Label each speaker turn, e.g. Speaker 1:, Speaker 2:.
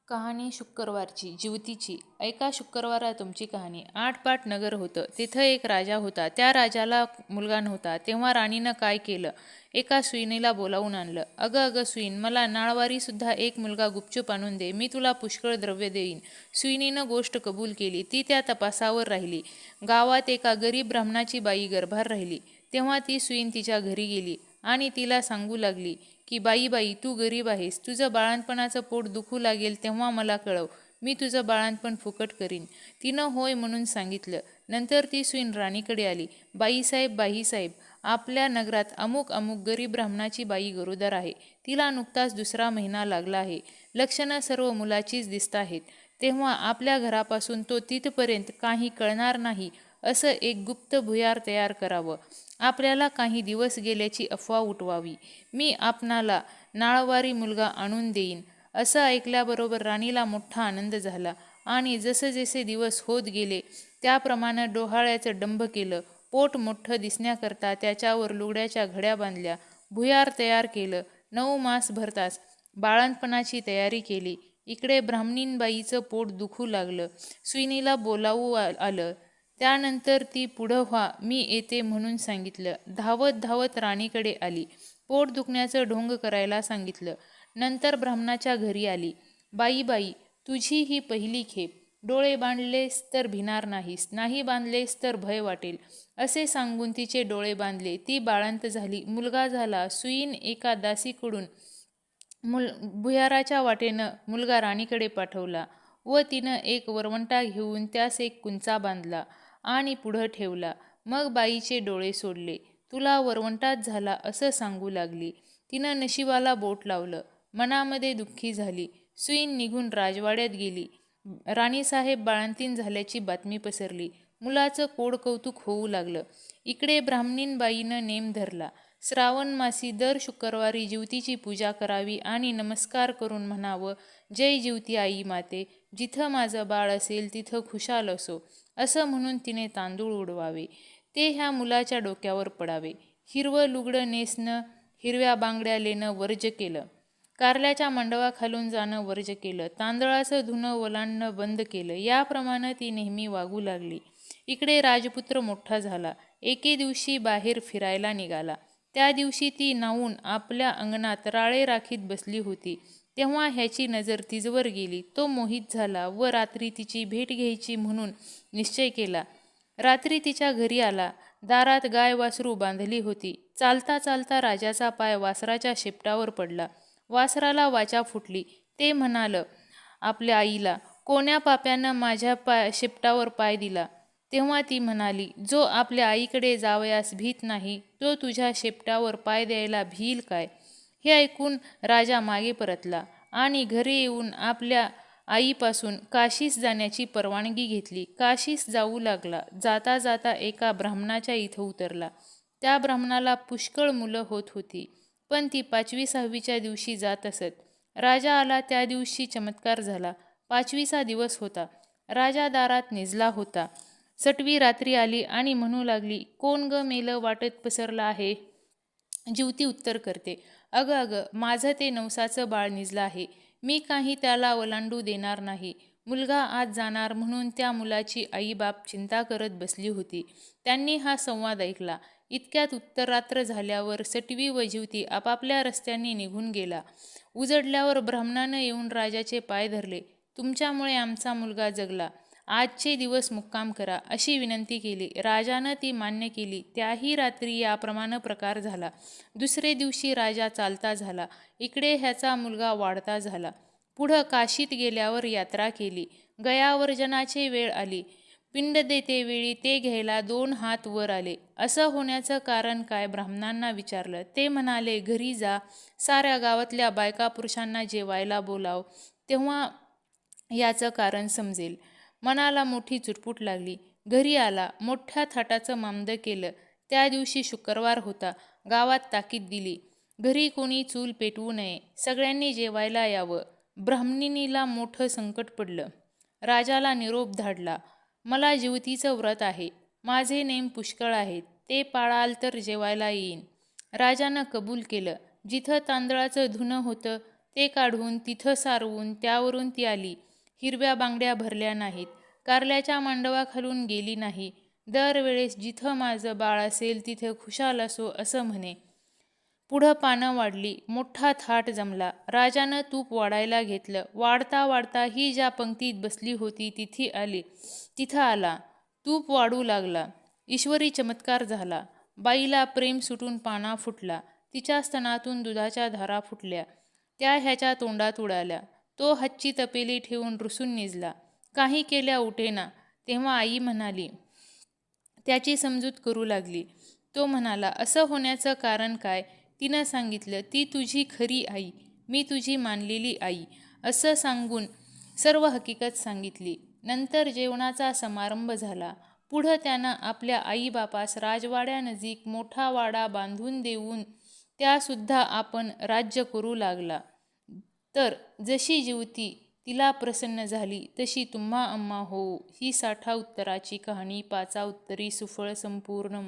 Speaker 1: कहाणी शुक्रवारची जिवतीची. एका शुक्रवारा तुमची कहाणी. आठपाट नगर होतं. तिथं एक राजा होता. त्या राजाला मुलगा नव्हता. तेव्हा राणीनं काय केलं, एका सुईणीला बोलावून आणलं. अगं अगं सुईण, मला नाळवारी सुद्धा एक मुलगा गुपचूप आणून दे, मी तुला पुष्कळ द्रव्य देईन. सुईणीनं गोष्ट कबूल केली. ती त्या तपासावर राहिली. गावात एका गरीब ब्राह्मणाची बाई गर्भार राहिली. तेव्हा ती सुईण तिच्या घरी गेली आणि तिला सांगू लागली की बाई बाई, तू गरीब आहेस, तुझं बाळणपणाचं पोट दुखू लागेल तेव्हा मला कळव, मी तुझं बाळणपण फुकट करीन. तिनं होय म्हणून सांगितलं. नंतर ती सुईण राणीकडे आली. बाईसाहेब, आपल्या नगरात अमुक अमुक गरीब ब्राह्मणाची बाई गरोदर आहे. तिला नुकताच 2रा महिना लागला आहे. लक्षणं सर्व मुलाचीच दिसत आहेत. तेव्हा आपल्या घरापासून तो तिथपर्यंत काही कळणार नाही असं एक गुप्त भुयार तयार करावं. आपल्याला काही दिवस गेल्याची अफवा उठवावी. मी आपणाला नाळवारी मुलगा आणून देईन. असं ऐकल्याबरोबर राणीला मोठा आनंद झाला आणि जसजसे दिवस होत गेले त्याप्रमाणे डोहाळ्याचं डंभ केलं. पोट मोठं दिसण्याकरता त्याच्यावर लुगड्याच्या घड्या बांधल्या. भुयार तयार केलं. 9 मास भरताच बाळणपणाची तयारी केली. इकडे ब्राह्मणीनबाईचं पोट दुखू लागलं. सुईणीला बोलावू आलं. त्यानंतर ती पुढं व्हा, मी येते म्हणून सांगितलं. धावत धावत राणीकडे आली. पोट दुखण्याचं ढोंग करायला सांगितलं. नंतर ब्राह्मणाच्या घरी आली. बाई, तुझी ही पहिली खेप. डोळे बांधलेस तर भिणार नाहीस, नाही बांधलेस तर भय वाटेल, असे सांगून तिचे डोळे बांधले. ती बाळंत झाली. मुलगा झाला. सुईण एका दासीकडून भुयाराच्या वाटेनं मुलगा राणीकडे पाठवला व तिनं एक वरवंटा घेऊन त्यास एक कुंचा बांधला आणि पुढं ठेवला. मग बाईचे डोळे सोडले. तुला वरवंटाच झाला असं सांगू लागली. तिनं नशिबाला बोट लावलं. मनामध्ये दुःखी झाली. सुईण निघून राजवाड्यात गेली. राणीसाहेब बाळंतीण झाल्याची बातमी पसरली. मुलाचं कोडकौतुक होऊ लागलं. इकडे ब्राह्मणीनबाईनं नेम धरला. श्रावण मासी दर शुक्रवारी जिवतीची पूजा करावी आणि नमस्कार करून म्हणावं, जय जिवती आई माते, जिथं माझं बाळ असेल तिथं खुशाल असो, असं म्हणून तिने तांदूळ उडवावे. ते ह्या मुलाच्या डोक्यावर पडावे. हिरवं लुगडं नेसणं, हिरव्या बांगड्या लेणं वर्ज केलं. कारल्याच्या मंडवाखालून जाणं वर्ज केलं. तांदळाचं धुणं ओलांडणं बंद केलं. याप्रमाणे ती नेहमी वागू लागली. इकडे राजपुत्र मोठा झाला. एके दिवशी बाहेर फिरायला निघाला. त्या दिवशी ती न्हाऊन आपल्या अंगणात राळे राखीत बसली होती. तेव्हा ह्याची नजर तिजवर गेली. तो मोहित झाला व रात्री तिची भेट घ्यायची म्हणून निश्चय केला. रात्री तिच्या घरी आला. दारात गाय वासरू बांधली होती. चालता चालता राजाचा पाय वासराच्या शेपटावर पडला. वासराला वाचा फुटली. ते म्हणालं आपल्या आईला, कोण्या पाप्यानं माझ्या शेपटावर पाय दिला. तेव्हा ती म्हणाली, जो आपल्या आईकडे जावयास भीत नाही तो तुझ्या शेपटावर पाय द्यायला भिईल काय. हे ऐकून राजा मागे परतला आणि घरी येऊन आपल्या आईपासून काशीस जाण्याची परवानगी घेतली. काशीस जाऊ लागला. जाता जाता एका ब्राह्मणाच्या इथं उतरला. त्या ब्राह्मणाला पुष्कळ मुलं होत होती, पण ती 5वी-6वीच्या दिवशी जात असत. राजा आला त्या दिवशी चमत्कार झाला. 5वीचा दिवस होता. राजा दारात निजला होता. सटवी रात्री आली आणि म्हणू लागली, कोण ग मेलं वाटत पसरला आहे. जिवती उत्तर करते, अगं माझं ते नवसाचं बाळ निजलं आहे. मी काही त्याला ओलांडू देणार नाही. मुलगा आज जाणार म्हणून त्या मुलाची आई बाप चिंता करत बसली होती. त्यांनी हा संवाद ऐकला. इतक्यात उत्तरात्र झाल्यावर सटवी व जिवती आपापल्या रस्त्यांनी निघून गेला. उजडल्यावर ब्राह्मणानं येऊन राजाचे पाय धरले. तुमच्यामुळे आमचा मुलगा जगला. आजचे दिवस मुक्काम करा अशी विनंती केली. राजानं ती मान्य केली. त्याही रात्री याप्रमाणे प्रकार झाला. दुसरे दिवशी राजा चालता झाला. इकडे ह्याचा मुलगा वाढता झाला. पुढं काशीत गेल्यावर यात्रा केली. गयावर्जनाची वेळ आली. पिंड देते वेळी ते घ्यायला 2 हात वर आले. असं होण्याचं कारण काय ब्राह्मणांना विचारलं. ते म्हणाले, घरी जा, साऱ्या गावातल्या बायका पुरुषांना जेवायला बोलाव, तेव्हा याचं कारण समजेल. मनाला मोठी चुटपुट लागली. घरी आला. मोठ्या थाटाचं मामदं केलं. त्या दिवशी शुक्रवार होता. गावात ताकीद दिली, घरी कोणी चूल पेटवू नये, सगळ्यांनी जेवायला यावं. ब्राह्मणीला मोठं संकट पडलं. राजाला निरोप धाडला, मला जिवतीचं व्रत आहे. माझे नेम पुष्कळ आहेत. ते पाळाल तर जेवायला येईन. राजानं कबूल केलं. जिथं तांदळाचं धुणं होतं ते काढून तिथं सारवून त्यावरून ती आली. हिरव्या बांगड्या भरल्या नाहीत, कारल्याच्या मांडवाखालून गेली नाही. दरवेळेस जिथं माझं बाळ असेल तिथं खुशाल असो असं म्हणे. पुढं पानं वाढली, मोठा थाट जमला. राजानं तूप वाढायला घेतलं. वाढता वाढता ही ज्या पंक्तीत बसली होती तिथं आला. तूप वाढू लागला. ईश्वरी चमत्कार झाला. बाईला प्रेम सुटून पाना फुटला. तिच्या स्तनातून दुधाच्या धारा फुटल्या. त्या ह्याच्या तोंडात उडाल्या. तो हातची तपेली ठेवून रुसून निजला. काही केल्या उठेना. तेव्हा आई म्हणाली. त्याची समजूत करू लागली. तो म्हणाला, असं होण्याचं कारण काय? तिनं सांगितलं, ती तुझी खरी आई, मी तुझी मानलेली आई, असं सांगून सर्व हकीकत सांगितली. नंतर जेवणाचा समारंभ झाला. पुढं त्यानं आपल्या आईबापास राजवाड्यानजीक मोठा वाडा बांधून देऊन त्यासुद्धा आपण राज्य करू लागला. तर जशी जीवती तिला प्रसन्न झाली तशी तुम्हा अम्मा होऊ. ही 60 उत्तराची कहाणी 5 उत्तरी सुफळ संपूर्ण.